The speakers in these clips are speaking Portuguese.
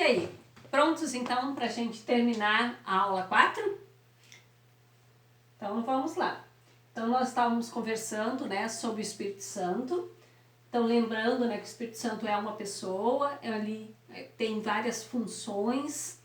E aí, prontos então para a gente terminar a aula 4? Então vamos lá. Então nós estávamos conversando, né, sobre o Espírito Santo. Então lembrando, né, que o Espírito Santo é uma pessoa, ele tem várias funções,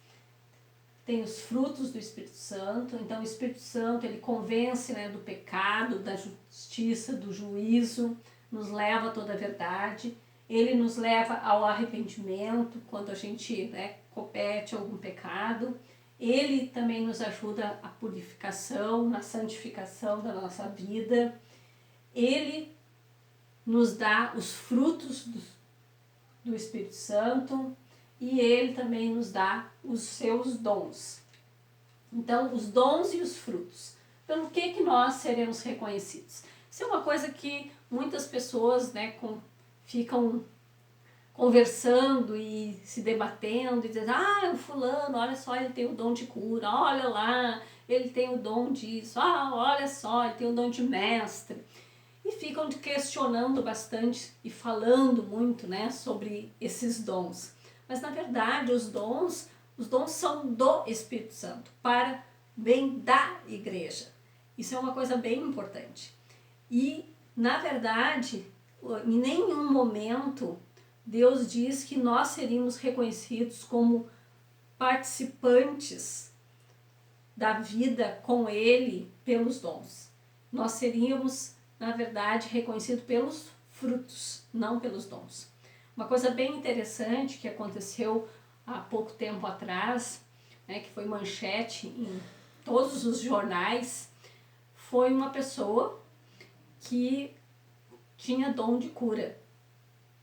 tem os frutos do Espírito Santo. Então o Espírito Santo ele convence, né, do pecado, da justiça, do juízo, nos leva a toda a verdade. Ele nos leva ao arrependimento quando a gente, né, comete algum pecado. Ele também nos ajuda à purificação, na santificação da nossa vida. Ele nos dá os frutos do Espírito Santo e ele também nos dá os seus dons. Então, os dons e os frutos. Pelo que nós seremos reconhecidos? Isso é uma coisa que muitas pessoas, né, ficam conversando e se debatendo e dizendo, o fulano, olha só, ele tem o dom de cura, olha lá, ele tem o dom disso, olha só, ele tem o dom de mestre. E ficam questionando bastante e falando muito, né, sobre esses dons. Mas na verdade os dons são do Espírito Santo, para bem da igreja. Isso é uma coisa bem importante. E na verdade, em nenhum momento Deus diz que nós seríamos reconhecidos como participantes da vida com Ele pelos dons. Nós seríamos, na verdade, reconhecidos pelos frutos, não pelos dons. Uma coisa bem interessante que aconteceu há pouco tempo atrás, né, que foi manchete em todos os jornais, foi uma pessoa que tinha dom de cura.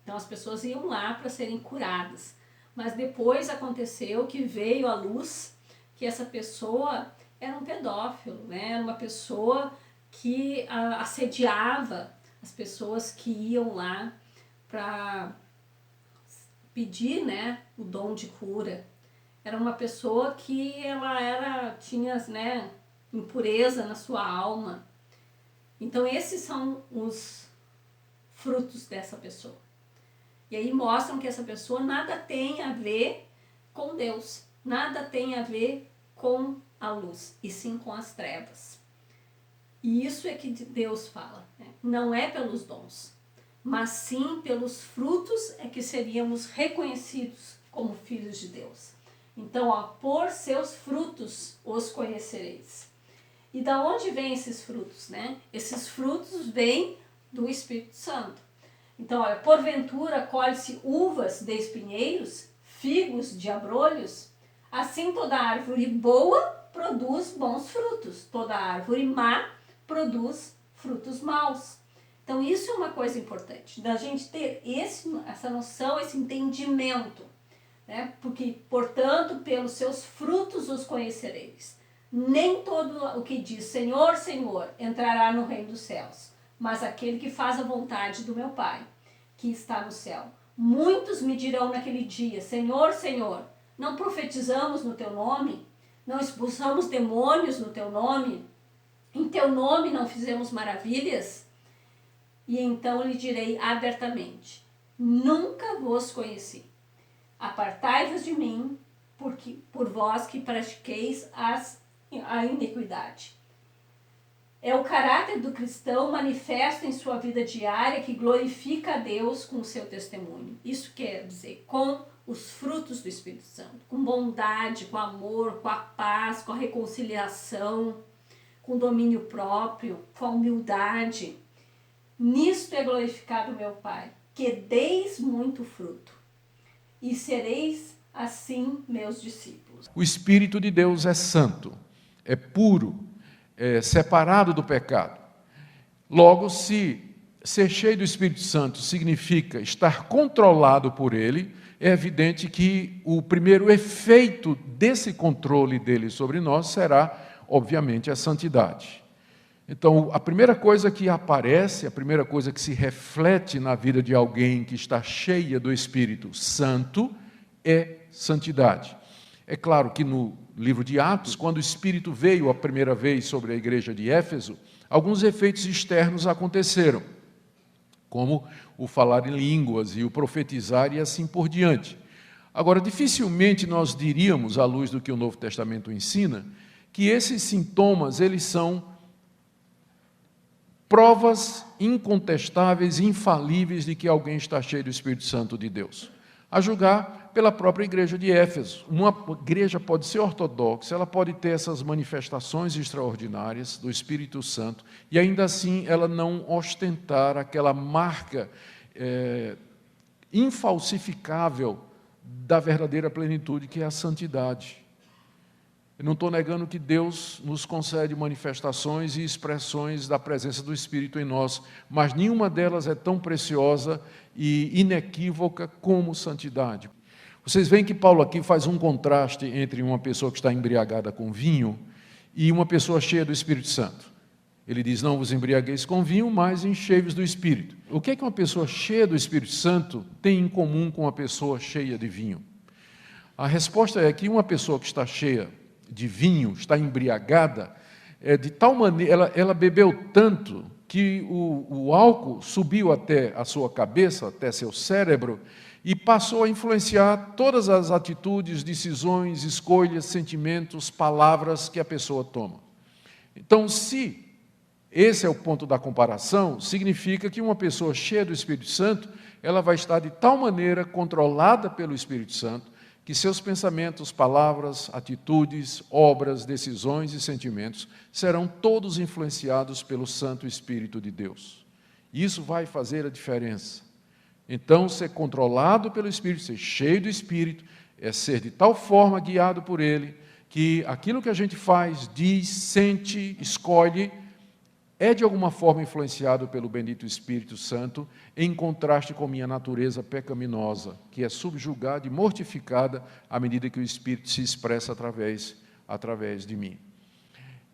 Então as pessoas iam lá para serem curadas. Mas depois aconteceu que veio à luz que essa pessoa era um pedófilo, né? Era uma pessoa que assediava as pessoas que iam lá para pedir, né, o dom de cura. Era uma pessoa que tinha, né, impureza na sua alma. Então esses são os frutos dessa pessoa. E aí mostram que essa pessoa nada tem a ver com Deus, nada tem a ver com a luz, e sim com as trevas. E isso é que Deus fala, né? Não é pelos dons, mas sim pelos frutos é que seríamos reconhecidos como filhos de Deus. Então, por seus frutos os conhecereis. E da onde vêm esses frutos, né? Esses frutos vêm do Espírito Santo. Então, olha, porventura colhe-se uvas de espinheiros, figos de abrolhos? Assim toda árvore boa produz bons frutos, toda árvore má produz frutos maus. Então isso é uma coisa importante, da gente ter essa noção, esse entendimento, né? Porque, portanto, pelos seus frutos os conhecereis. Nem todo o que diz Senhor, Senhor entrará no reino dos céus, mas aquele que faz a vontade do meu Pai, que está no céu. Muitos me dirão naquele dia, Senhor, Senhor, não profetizamos no teu nome? Não expulsamos demônios no teu nome? Em teu nome não fizemos maravilhas? E então lhe direi abertamente, nunca vos conheci. Apartai-vos de mim, porque por vós que pratiqueis a iniquidade. É o caráter do cristão manifesto em sua vida diária que glorifica a Deus com o seu testemunho. Isso quer dizer, com os frutos do Espírito Santo, com bondade, com amor, com a paz, com a reconciliação, com domínio próprio, com a humildade. Nisto é glorificado meu Pai, que deis muito fruto, e sereis assim meus discípulos. O Espírito de Deus é santo, é puro, é separado do pecado. Logo, se ser cheio do Espírito Santo significa estar controlado por ele, é evidente que o primeiro efeito desse controle dele sobre nós será, obviamente, a santidade. Então, a primeira coisa que aparece, a primeira coisa que se reflete na vida de alguém que está cheia do Espírito Santo é santidade. É claro que no livro de Atos, quando o Espírito veio a primeira vez sobre a igreja de Éfeso, alguns efeitos externos aconteceram, como o falar em línguas e o profetizar e assim por diante. Agora, dificilmente nós diríamos, à luz do que o Novo Testamento ensina, que esses sintomas, eles são provas incontestáveis, infalíveis de que alguém está cheio do Espírito Santo de Deus. A julgar pela própria igreja de Éfeso. Uma igreja pode ser ortodoxa, ela pode ter essas manifestações extraordinárias do Espírito Santo, e ainda assim ela não ostentar aquela marca infalsificável da verdadeira plenitude, que é a santidade. Eu não estou negando que Deus nos concede manifestações e expressões da presença do Espírito em nós, mas nenhuma delas é tão preciosa e inequívoca como santidade. Vocês veem que Paulo aqui faz um contraste entre uma pessoa que está embriagada com vinho e uma pessoa cheia do Espírito Santo. Ele diz, não vos embriagueis com vinho, mas enchei-vos do Espírito. O que é que uma pessoa cheia do Espírito Santo tem em comum com uma pessoa cheia de vinho? A resposta é que uma pessoa que está cheia de vinho, está embriagada, de tal maneira, ela bebeu tanto que o álcool subiu até a sua cabeça, até seu cérebro, e passou a influenciar todas as atitudes, decisões, escolhas, sentimentos, palavras que a pessoa toma. Então, se esse é o ponto da comparação, significa que uma pessoa cheia do Espírito Santo, ela vai estar de tal maneira controlada pelo Espírito Santo, que seus pensamentos, palavras, atitudes, obras, decisões e sentimentos serão todos influenciados pelo Santo Espírito de Deus. Isso vai fazer a diferença. Então, ser controlado pelo Espírito, ser cheio do Espírito, é ser de tal forma guiado por Ele, que aquilo que a gente faz, diz, sente, escolhe, é de alguma forma influenciado pelo bendito Espírito Santo, em contraste com minha natureza pecaminosa, que é subjugada e mortificada à medida que o Espírito se expressa através de mim.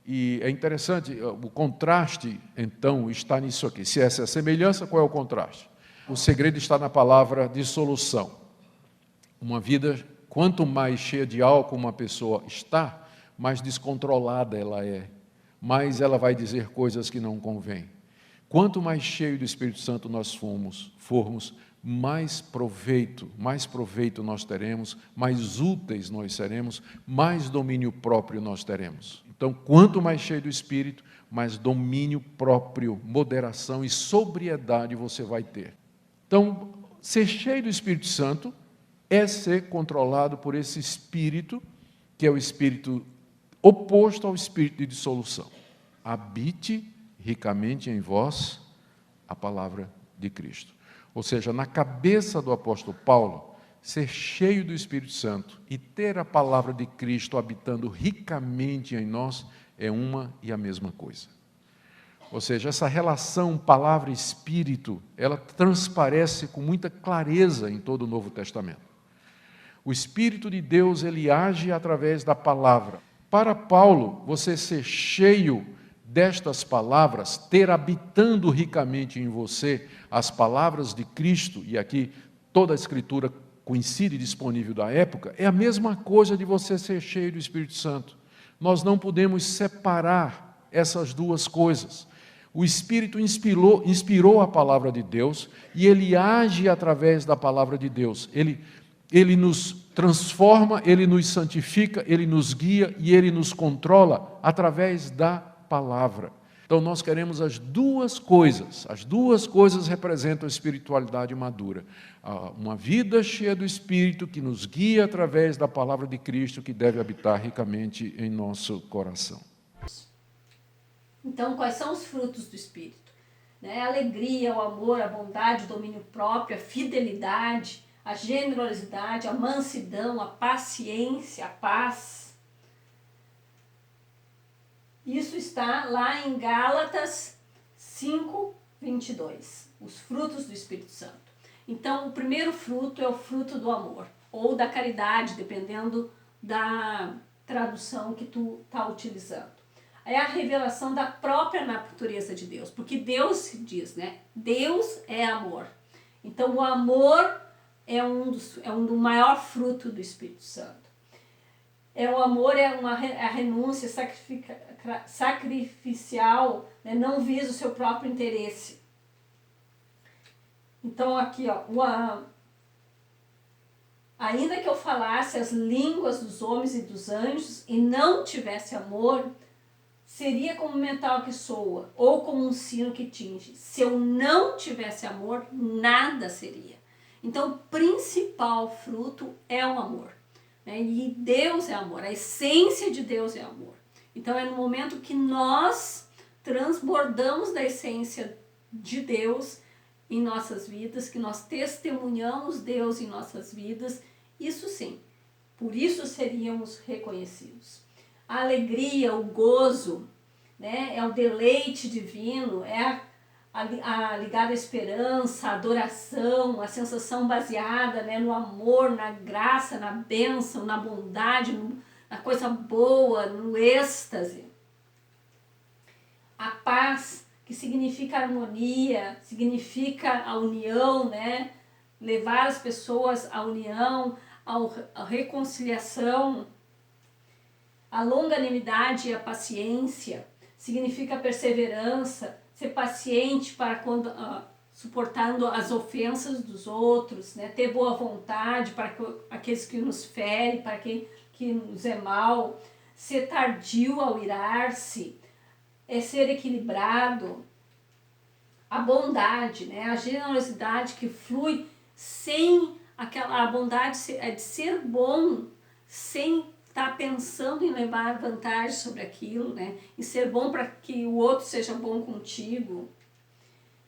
E é interessante, o contraste, então, está nisso aqui. Se essa é a semelhança, qual é o contraste? O segredo está na palavra dissolução. Uma vida, quanto mais cheia de álcool uma pessoa está, mais descontrolada ela é, mais ela vai dizer coisas que não convêm. Quanto mais cheio do Espírito Santo nós formos, mais proveito nós teremos, mais úteis nós seremos, mais domínio próprio nós teremos. Então, quanto mais cheio do Espírito, mais domínio próprio, moderação e sobriedade você vai ter. Então, ser cheio do Espírito Santo é ser controlado por esse Espírito, que é o Espírito oposto ao espírito de dissolução. Habite ricamente em vós a palavra de Cristo. Ou seja, na cabeça do apóstolo Paulo, ser cheio do Espírito Santo e ter a palavra de Cristo habitando ricamente em nós é uma e a mesma coisa. Ou seja, essa relação palavra-espírito, ela transparece com muita clareza em todo o Novo Testamento. O Espírito de Deus, ele age através da palavra. Para Paulo, você ser cheio destas palavras, ter habitando ricamente em você as palavras de Cristo, e aqui toda a Escritura coincide e disponível da época, é a mesma coisa de você ser cheio do Espírito Santo. Nós não podemos separar essas duas coisas. O Espírito inspirou a palavra de Deus e ele age através da palavra de Deus. Ele nos transforma, ele nos santifica, ele nos guia e ele nos controla através da palavra. Então, nós queremos as duas coisas representam a espiritualidade madura. Uma vida cheia do Espírito que nos guia através da palavra de Cristo, que deve habitar ricamente em nosso coração. Então, quais são os frutos do Espírito? A alegria, o amor, a bondade, o domínio próprio, a fidelidade, a generosidade, a mansidão, a paciência, a paz. Isso está lá em Gálatas 5:22, os frutos do Espírito Santo. Então, o primeiro fruto é o fruto do amor, ou da caridade, dependendo da tradução que tu está utilizando. É a revelação da própria natureza de Deus, porque Deus diz, Deus é amor. Então, o amor é um maior fruto do Espírito Santo. O amor é a renúncia sacrificial, não visa o seu próprio interesse. Então, aqui, Ainda que eu falasse as línguas dos homens e dos anjos e não tivesse amor, seria como um metal que soa ou como um sino que tinge. Se eu não tivesse amor, nada seria. Então, o principal fruto é o amor, né? E Deus é amor, a essência de Deus é amor. Então, é no momento que nós transbordamos da essência de Deus em nossas vidas, que nós testemunhamos Deus em nossas vidas, isso sim, por isso seríamos reconhecidos. A alegria, o gozo, né, é o deleite divino, é a ligada à esperança, a adoração, a sensação baseada, né, no amor, na graça, na bênção, na bondade, na coisa boa, no êxtase. A paz, que significa harmonia, significa a união, né? Levar as pessoas à união, à reconciliação. A longanimidade e a paciência significa perseverança, ser paciente para quando suportando as ofensas dos outros, né? Ter boa vontade para aqueles que nos ferem, para quem que nos é mal, ser tardio ao irar-se, é ser equilibrado. A bondade, né? A generosidade que flui sem a bondade é de ser bom, sem estar pensando em levar vantagem sobre aquilo, né? E ser bom para que o outro seja bom contigo.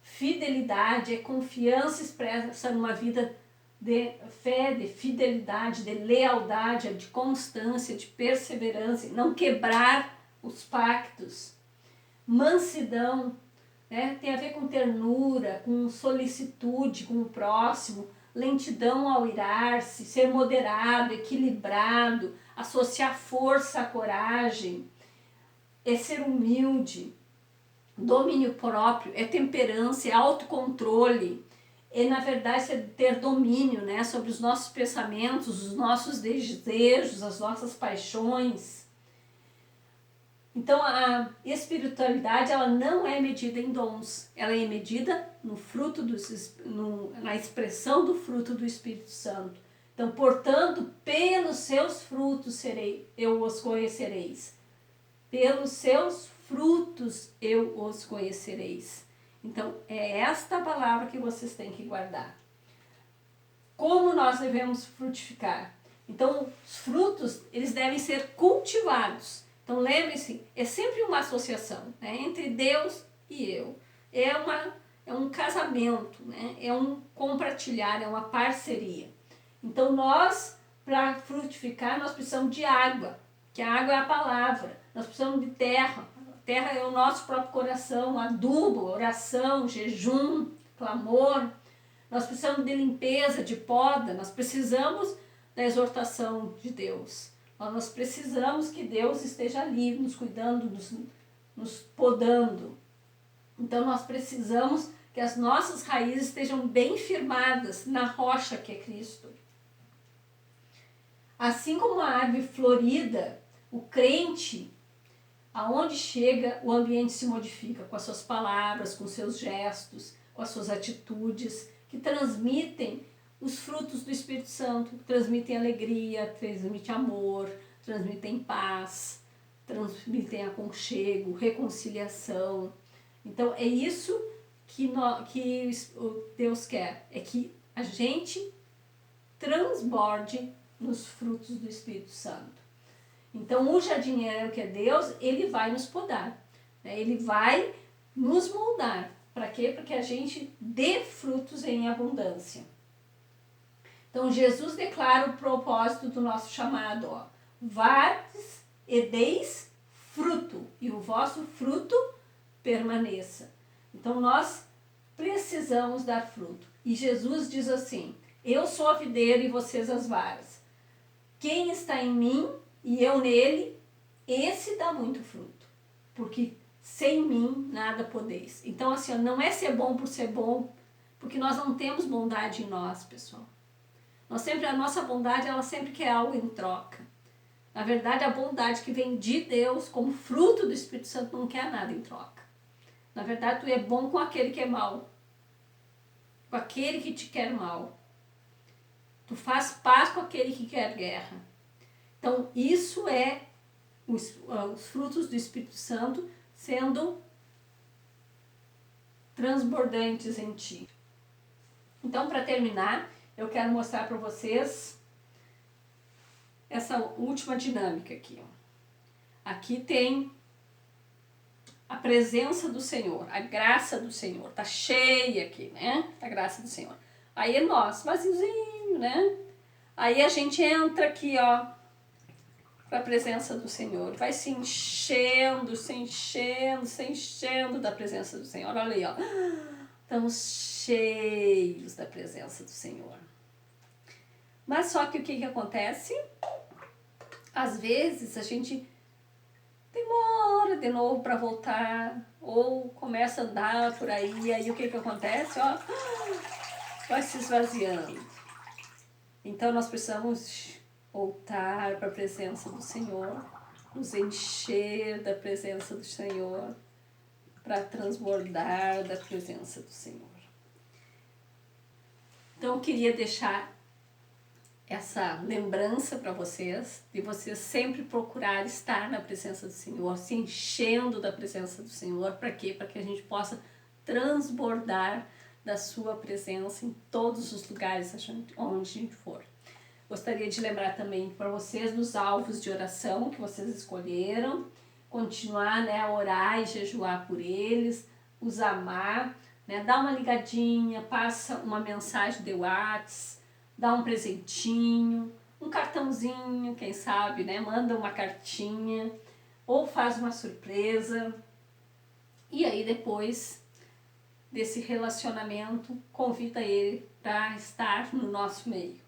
Fidelidade é confiança expressa numa vida de fé, de fidelidade, de lealdade, de constância, de perseverança, não quebrar os pactos. Mansidão, né? Tem a ver com ternura, com solicitude com o próximo, lentidão ao irar-se, ser moderado, equilibrado, associar força à coragem, é ser humilde. Domínio próprio é temperança, é autocontrole, é na verdade ter domínio, né, sobre os nossos pensamentos, os nossos desejos, as nossas paixões. Então a espiritualidade ela não é medida em dons, ela é medida no fruto na expressão do fruto do Espírito Santo. Então, portanto, pelos seus frutos eu os conhecereis. Pelos seus frutos eu os conhecereis. Então, é esta palavra que vocês têm que guardar. Como nós devemos frutificar? Então, os frutos, eles devem ser cultivados. Então, lembre-se, é sempre uma associação, né, entre Deus e eu. É um casamento, né, é um compartilhar, é uma parceria. Então, nós, para frutificar, nós precisamos de água, que a água é a palavra. Nós precisamos de terra. A terra é o nosso próprio coração, adubo, oração, jejum, clamor. Nós precisamos de limpeza, de poda. Nós precisamos da exortação de Deus. Nós precisamos que Deus esteja ali, nos cuidando, nos podando. Então, nós precisamos que as nossas raízes estejam bem firmadas na rocha que é Cristo. Assim como a árvore florida, o crente, aonde chega, o ambiente se modifica com as suas palavras, com seus gestos, com as suas atitudes, que transmitem os frutos do Espírito Santo, que transmitem alegria, transmitem amor, transmitem paz, transmitem aconchego, reconciliação. Então, é isso que Deus quer, é que a gente transborde nos frutos do Espírito Santo. Então, o jardineiro que é Deus, ele vai nos podar, né? Ele vai nos moldar. Para quê? Para que a gente dê frutos em abundância. Então, Jesus declara o propósito do nosso chamado, ó. Vades e deis fruto, e o vosso fruto permaneça. Então, nós precisamos dar fruto. E Jesus diz assim, eu sou a videira e vocês as varas. Quem está em mim e eu nele, esse dá muito fruto. Porque sem mim nada podeis. Então, assim, não é ser bom por ser bom, porque nós não temos bondade em nós, pessoal. A nossa bondade, ela sempre quer algo em troca. Na verdade, a bondade que vem de Deus, como fruto do Espírito Santo, não quer nada em troca. Na verdade, tu é bom com aquele que é mau. Com aquele que te quer mal. Tu faz paz com aquele que quer guerra. Então, isso é os frutos do Espírito Santo sendo transbordantes em ti. Então, para terminar, eu quero mostrar para vocês essa última dinâmica aqui. Aqui tem a presença do Senhor, a graça do Senhor. Tá cheia aqui, né? A graça do Senhor. Aí é nós, vaziozinho, né? Aí a gente entra aqui, ó, para a presença do Senhor. Vai se enchendo, se enchendo, se enchendo da presença do Senhor. Olha aí, ó. Estamos cheios da presença do Senhor. Mas só que o que acontece? Às vezes a gente demora de novo para voltar, ou começa a andar por aí o que acontece? Ó, vai se esvaziando. Então nós precisamos voltar para a presença do Senhor, nos encher da presença do Senhor, para transbordar da presença do Senhor. Então eu queria deixar essa lembrança para vocês, de vocês sempre procurar estar na presença do Senhor, se enchendo da presença do Senhor. Para quê? Para que a gente possa transbordar da sua presença em todos os lugares onde a gente for. Gostaria de lembrar também para vocês dos alvos de oração que vocês escolheram, continuar, né, a orar e jejuar por eles, os amar, né, dá uma ligadinha, passa uma mensagem de WhatsApp, dá um presentinho, um cartãozinho, quem sabe, né, manda uma cartinha ou faz uma surpresa. E aí depois desse relacionamento, convida ele para estar no nosso meio.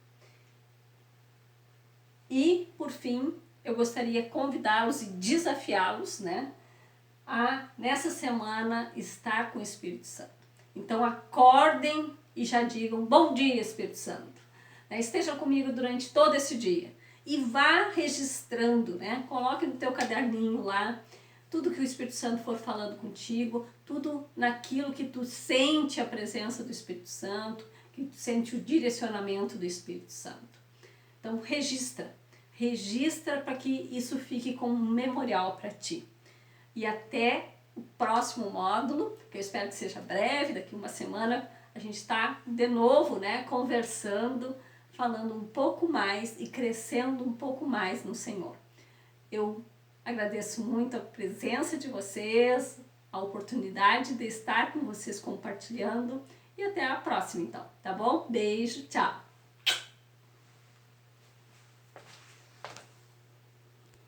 E, por fim, eu gostaria de convidá-los e desafiá-los, né, a, nessa semana, estar com o Espírito Santo. Então, acordem e já digam, bom dia, Espírito Santo. Esteja comigo durante todo esse dia. E vá registrando, né, coloque no teu caderninho lá, tudo que o Espírito Santo for falando contigo, tudo naquilo que tu sente a presença do Espírito Santo, que tu sente o direcionamento do Espírito Santo. Então, registra para que isso fique como um memorial para ti. E até o próximo módulo, que eu espero que seja breve, daqui uma semana, a gente está de novo, né, conversando, falando um pouco mais e crescendo um pouco mais no Senhor. Eu agradeço muito a presença de vocês, a oportunidade de estar com vocês compartilhando, e até a próxima então, tá bom? Beijo, tchau!